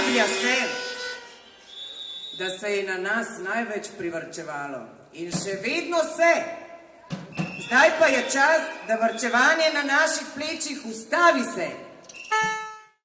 Pozablja se, da se je na nas največ privarčevalo. In še vedno se. Zdaj pa je čas, da varčevanje na naših plečih ustavi se.